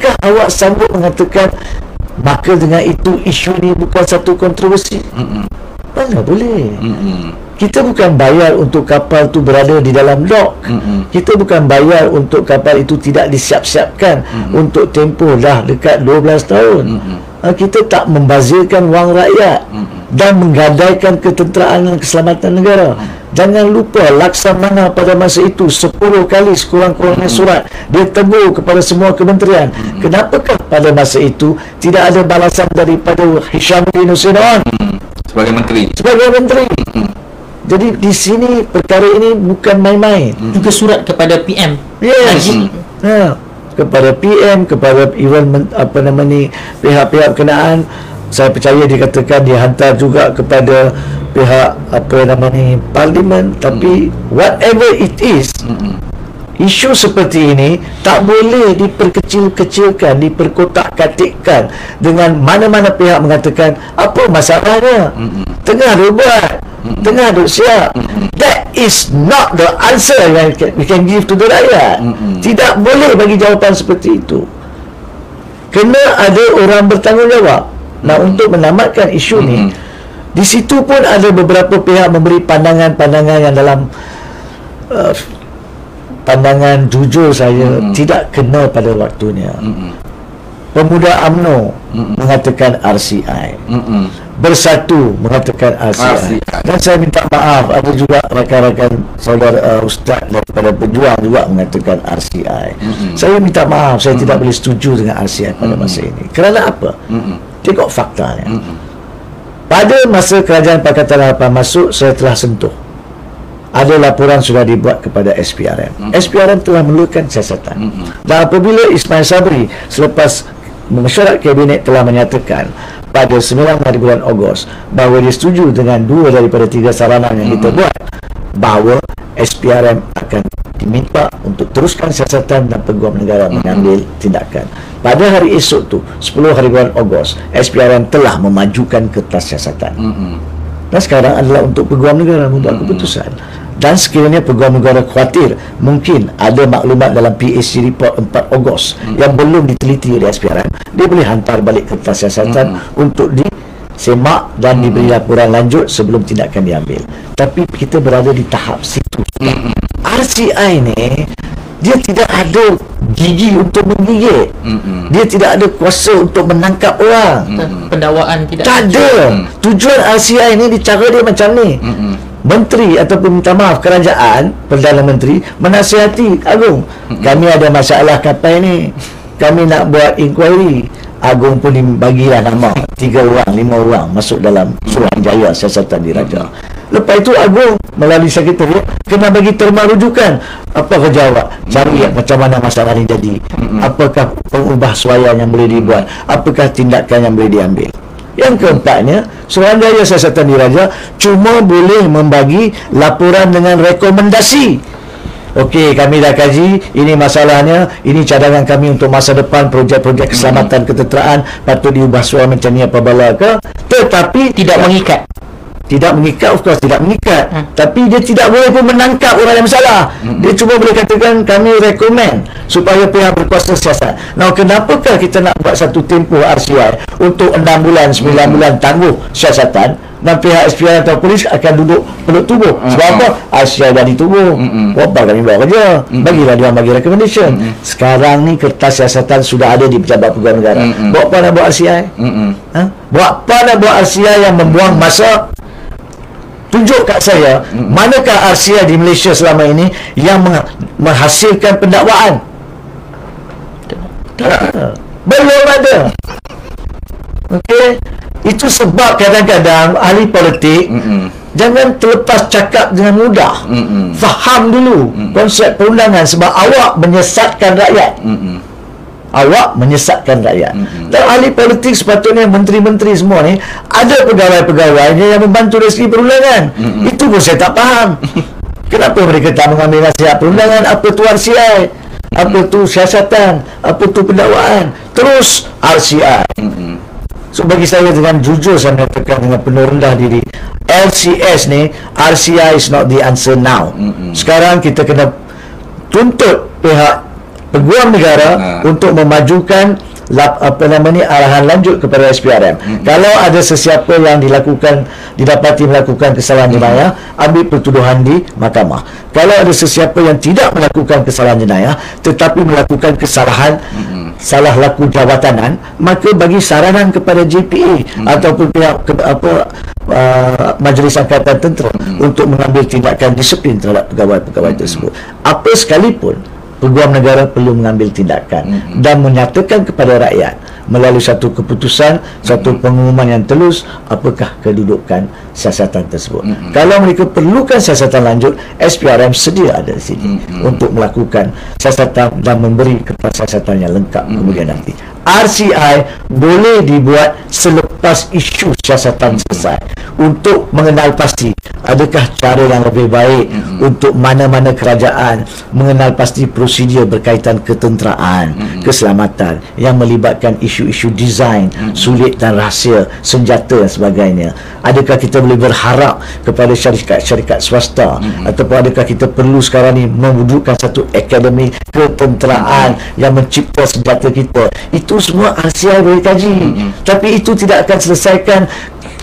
Adakah awak sanggup mengatakan maka dengan itu isu ni bukan satu kontroversi? Mana boleh. Kita bukan bayar untuk kapal tu berada di dalam dock. Kita bukan bayar untuk kapal itu tidak disiap-siapkan untuk tempoh dah dekat 12 tahun. Kita tak membazirkan wang rakyat dan menggadaikan ketenteraan dan keselamatan negara. Jangan lupa Laksamana pada masa itu 10 kali sekurang-kurangnya surat dia tegur kepada semua kementerian. Kenapakah pada masa itu tidak ada balasan daripada Hishamuddin Hussein Onn sebagai menteri? Jadi di sini perkara ini bukan main-main. Juga surat kepada PM. Yes. Kepada PM, kepada even pihak-pihak berkenaan. Saya percaya dikatakan dihantar juga kepada pihak parlimen. Tapi whatever it is, isu seperti ini tak boleh diperkecil-kecilkan, diperkotak-katikkan dengan mana-mana pihak mengatakan apa masalahnya, tengah dia buat, tengah duk siap. That is not the answer yang we can give to the rakyat. Tidak boleh bagi jawapan seperti itu. Kena ada orang bertanggungjawab. Nah, untuk menamatkan isu ni, di situ pun ada beberapa pihak memberi pandangan-pandangan yang dalam pandangan jujur saya tidak kena pada waktunya. Pemuda UMNO mengatakan RCI, Bersatu mengatakan RCI. Dan saya minta maaf, ada juga rakan-rakan saudara ustaz daripada Pejuang juga mengatakan RCI. Saya minta maaf, saya tidak boleh setuju dengan RCI pada masa ini. Kerana apa? Tengok faktanya. Pada masa kerajaan Pakatan Harapan masuk, saya telah sentuh. Ada laporan sudah dibuat kepada SPRM. SPRM telah memerlukan siasatan. Dan apabila Ismail Sabri selepas mesyuarat kabinet telah menyatakan pada 9 hari bulan Ogos bahawa dia setuju dengan 2 daripada 3 saranan yang kita buat, bahawa SPRM akan diminta untuk teruskan siasatan dan Peguam Negara mengambil tindakan. Pada hari esok tu, 10 hari bulan Ogos, SPRM telah memajukan kertas siasatan. Dan sekarang adalah untuk Peguam Negara membuat keputusan. Dan sekiranya Peguam Negara khawatir mungkin ada maklumat dalam PAC report 4 Ogos yang belum diteliti oleh SPRM, dia boleh hantar balik kertas siasatan untuk disemak dan diberi laporan lanjut sebelum tindakan diambil. Tapi kita berada di tahap situ. RCI ni dia tidak ada gigi untuk menggigit. Dia tidak ada kuasa untuk menangkap orang. Pendakwaan tidak ada. Tujuan RCI ni, cara dia macam ni. Menteri ataupun minta maaf kerajaan, Perdana Menteri menasihati Agong, kami ada masalah kapal ni, kami nak buat inquiry. Agong pun bagilah nama 3 orang, 5 orang masuk dalam Suruhanjaya Siasatan Diraja. Lepas itu Agong melalui sekretariat kena bagi terma rujukan. Apa kerja awak? Cari macam mana masalah ni jadi. Apakah pengubah suaian yang boleh dibuat? Apakah tindakan yang boleh diambil? Yang keempatnya, Suruhanjaya Siasatan Diraja cuma boleh membagi laporan dengan rekomendasi. Okey, kami dah kaji, ini masalahnya, ini cadangan kami untuk masa depan, projek-projek keselamatan ketenteraan patut diubah suara macam ni apa bala ke, tetapi tidak mengikat. Tidak mengikat, of course tidak mengikat. Tapi dia tidak boleh pun menangkap orang yang bersalah. Dia cuma boleh katakan kami rekomen supaya pihak berkuasa siasat. Nah, kenapakah kita nak buat satu tempoh RCI untuk 6 bulan, 9 bulan tangguh siasatan, dan pihak SPR atau polis akan duduk peluk tubuh. Sebab apa? RCI dah ditubuh. Apa kami buat kerja? Bagilah dia bagi recommendation. Sekarang ni kertas siasatan sudah ada di Pejabat Peguam Negara. Buat apa nak buat RCI? Buat apa nak buat RCI yang membuang masa? Tunjuk kat saya manakah RCI di Malaysia selama ini yang menghasilkan pendakwaan? Belum ada. Okey, itu sebab kadang-kadang ahli politik jangan terlepas cakap dengan mudah. Faham dulu konsep perundangan, sebab awak menyesatkan rakyat. Awak menyesatkan rakyat. Dan ahli politik sepatutnya, menteri-menteri semua ni, ada pegawai-pegawainya yang membantu dari segi perundangan. Itu pun saya tak faham. Kenapa mereka tak mengambil nasihat perundangan? Apa tu RCI? Apa tu siasatan? Apa tu pendakwaan? Terus RCI. So bagi saya, dengan jujur saya mengatakan dengan penuh rendah diri, LCS ni, RCI is not the answer now. Sekarang kita kena tuntut pihak peguam negara untuk memajukan arahan lanjut kepada SPRM. Kalau ada sesiapa yang didapati melakukan kesalahan jenayah, ambil pertuduhan di mahkamah. Kalau ada sesiapa yang tidak melakukan kesalahan jenayah tetapi melakukan kesalahan salah laku jawatanan, maka bagi saranan kepada JPA ataupun pihak Majlis Angkatan Tentera untuk mengambil tindakan disiplin terhadap pegawai-pegawai tersebut. Apa sekalipun, peguam negara perlu mengambil tindakan dan menyatakan kepada rakyat melalui satu keputusan, satu pengumuman yang telus, apakah kedudukan siasatan tersebut. Kalau mereka perlukan siasatan lanjut, SPRM sedia ada di sini untuk melakukan siasatan dan memberi siasatan yang lengkap kemudian nanti. RCI boleh dibuat selepas isu siasatan selesai untuk mengenal pasti adakah cara yang lebih baik untuk mana-mana kerajaan mengenal pasti prosedur berkaitan ketenteraan, keselamatan yang melibatkan isu-isu desain sulit dan rahsia, senjata dan sebagainya. Adakah kita boleh berharap kepada syarikat-syarikat swasta ataupun adakah kita perlu sekarang ni mewujudkan satu akademi ketenteraan yang mencipta senjata kita? Itu semua RCI boleh kaji, tapi itu tidak akan selesaikan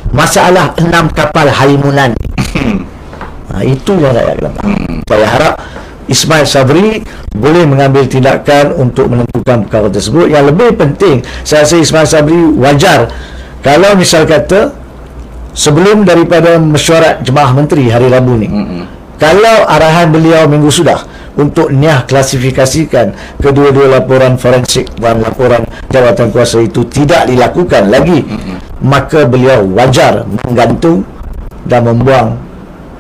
masalah 6 kapal halimunan. Itu yang rakyat kenapa. Saya harap Ismail Sabri boleh mengambil tindakan untuk menentukan perkara tersebut. Yang lebih penting, saya rasa Ismail Sabri wajar kalau misal kata sebelum daripada mesyuarat Jemaah Menteri hari Rabu ni, kalau arahan beliau minggu sudah untuk niah klasifikasikan kedua-dua laporan forensik dan laporan jawatan kuasa itu tidak dilakukan lagi, maka beliau wajar menggantung dan membuang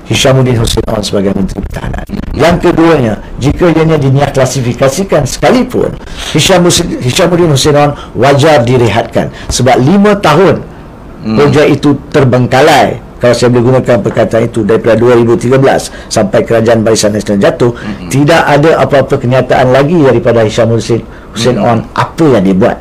Hishamuddin Hussein On sebagai Menteri Pertahanan. Yang keduanya, jika ianya diniah klasifikasikan sekalipun, Hishamuddin Hussein On wajar direhatkan sebab 5 tahun projek itu terbengkalai. Kalau saya boleh gunakan perkataan itu, daripada 2013 sampai Kerajaan Barisan Nasional jatuh, tidak ada apa-apa kenyataan lagi daripada Hishamuddin Hussein On apa yang dia buat.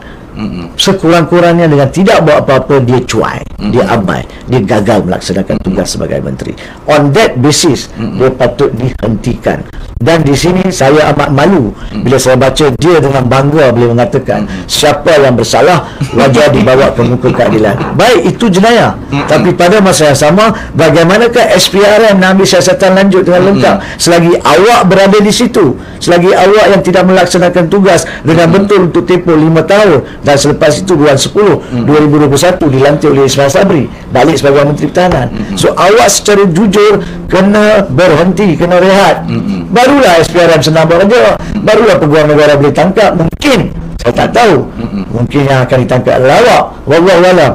Sekurang-kurangnya dengan tidak buat apa-apa, dia cuai, dia abai, dia gagal melaksanakan tugas sebagai menteri. On that basis, dia patut dihentikan. Dan di sini saya amat malu bila saya baca dia dengan bangga boleh mengatakan siapa yang bersalah wajar dibawa ke muka keadilan. Baik, itu jenayah, tapi pada masa yang sama, bagaimanakah SPRM nak ambil siasatan lanjut dengan lengkap selagi awak berada di situ, selagi awak yang tidak melaksanakan tugas dengan betul untuk tempoh 5 tahun, dan selepas itu bulan 10 2021 dilantik oleh Ismail Sabri balik sebagai Menteri Pertahanan. So awak secara jujur kena berhenti, kena rehat. Barulah SPRM senang bekerja, barulah peguam negara boleh tangkap. Mungkin, saya tak tahu, mungkin yang akan ditangkap adalah awak. Wallahualam.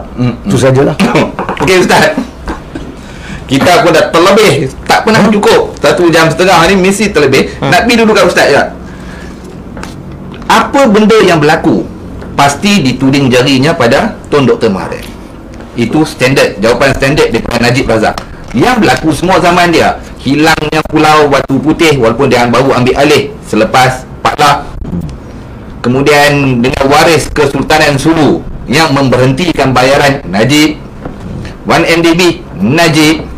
Itu sajalah. Okey Ustaz, kita pun dah terlebih, tak pernah cukup 1 jam setengah ni, mesti terlebih. Nak pergi dulu kat Ustaz je. Apa benda yang berlaku pasti dituding jarinya pada Tun Dr. Mahathir. Itu standard, jawapan standard daripada Najib Razak. Yang berlaku semua zaman dia. Hilangnya Pulau Batu Putih walaupun dia baru ambil alih selepas Patlah. Kemudian dengan waris Kesultanan Sulu yang memberhentikan bayaran, Najib. 1MDB, Najib.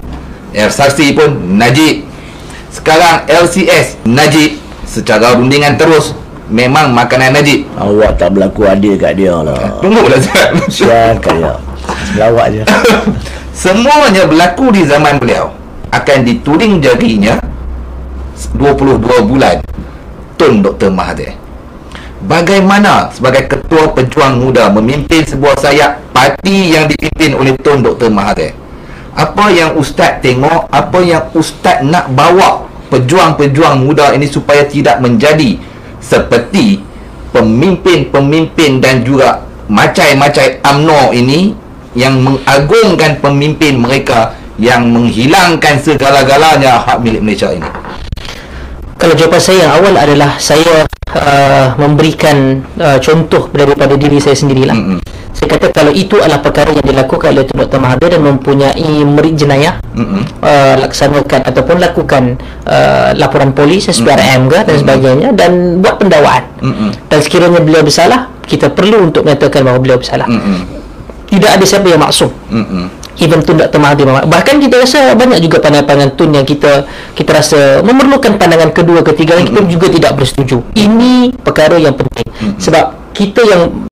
Air Saksi pun Najib. Sekarang LCS, Najib. Secara rundingan terus, memang makanan Najib. Awak tak berlaku adil kat dia lah. Tunggulah Ustaz. Sial kaya selawat je. Semuanya berlaku di zaman beliau. Akan dituding jarinya 22 bulan Tun Dr. Mahathir. Bagaimana sebagai ketua pejuang muda memimpin sebuah sayap parti yang dipimpin oleh Tun Dr. Mahathir? Apa yang Ustaz tengok, apa yang Ustaz nak bawa pejuang-pejuang muda ini supaya tidak menjadi seperti pemimpin-pemimpin dan juga macai-macai UMNO ini yang mengagungkan pemimpin mereka yang menghilangkan segala-galanya hak milik Malaysia ini? Kalau jawapan saya yang awal adalah saya memberikan contoh daripada diri saya sendirilah. Saya kata kalau itu adalah perkara yang dilakukan oleh Tun Dr. Mahathir dan mempunyai merit jenayah, laksanakan ataupun lakukan laporan polis, SPRM ke dan sebagainya, dan buat pendakwaan. Dan sekiranya beliau bersalah, kita perlu untuk menyatakan bahawa beliau bersalah. Tidak ada siapa yang maksum. even Tun Dr. Mahathir Mohamad. Bahkan kita rasa banyak juga pandangan-pandangan Tun yang kita rasa memerlukan pandangan kedua, ketiga yang kita juga tidak bersetuju. Ini perkara yang penting sebab kita yang